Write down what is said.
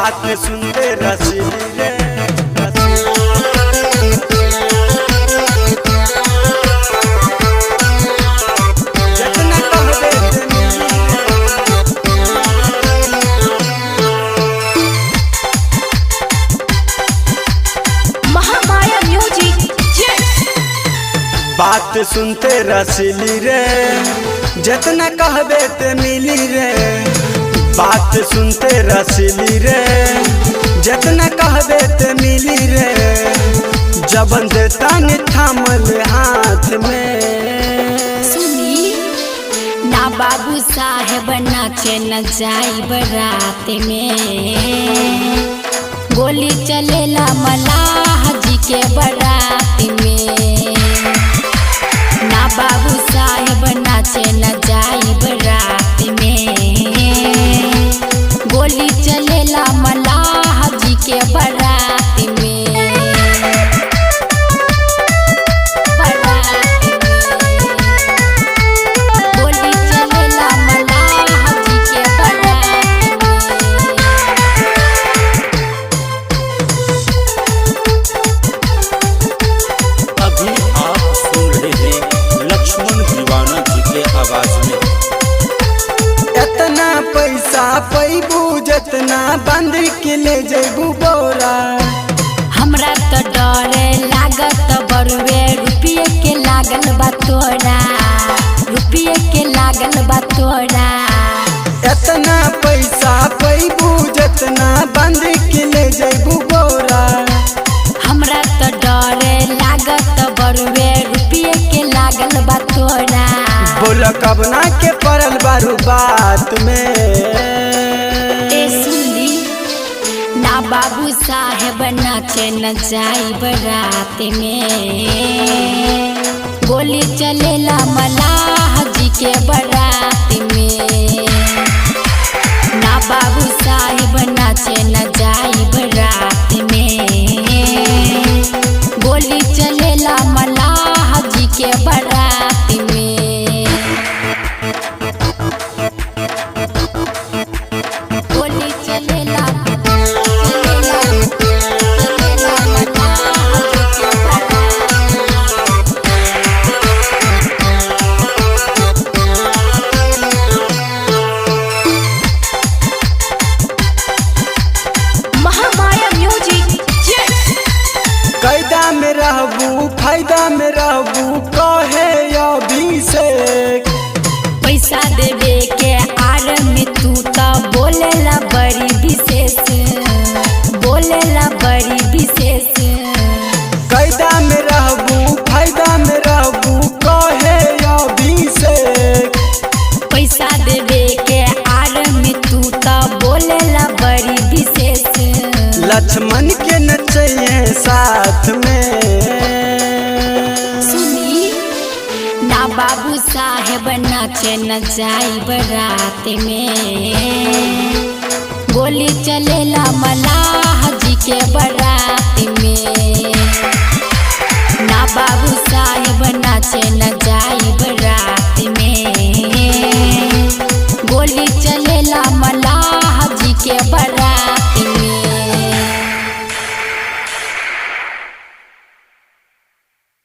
बात सुनते रसीली रे जितना कहबे महामाया म्यूजिक बात सुनते रसीली रे जितना कहबे ते मिली रे बात सुनते रसीली रे जितना कहबे ते मिली रे जबन देता ने थामल हाथ में सुनी ना बाबू साहेब नाचे न जाई बरात में गोली चलेला मलाह जी के बरात में ना बाबू साहेब नाचे न जाई बरात में गोली चलेला मलाह जी के बरात में गोली चलेला मलाह जी के बरात अभी आप सुन रहे हैं लक्ष्मण दीवाना जी के आवाज में। इतना पैसा पैबू जितना बंद के ले जेबू बोरा हमरा तो डरे लागत बरुए रुपये के लागल बा तोरा रुपये के लागल बा तोरा इतना पैसा पैबू जितना बंद के ले जेबू बोरा हमरा तो डरे लागत बरुए रुपये के लागल बा तोरा बोला कबना के पड़ल बारू बात में ए सुनली ना बाबू साहेब नाचे न जाई बरात में गोली चलेला मलाह जी के बरात में ना बाबू साहेब नाचे न जाई बरात में गोली चलेला मलाह जी के बरात में गोली चलेला महामाया म्यूजिक कैदा में रहबू फायदा में रहबू कहे अभिषेक पैसा देवे के आर में तू तो बोलेला बड़ी विशेष बोलेला बड़ी विशेष कैदा में रहबू फायदा में रहबू कहे अभिषेक पैसा देवे के आर में तू तो बोलेला बड़ी विशेष लक्ष्मण के नचैये साथ में सुनी ना बाबू साहेब नाचे न जाई बरात में गोली चलेला मलाह जी के बरात में ना बाबू साहेब नाचे न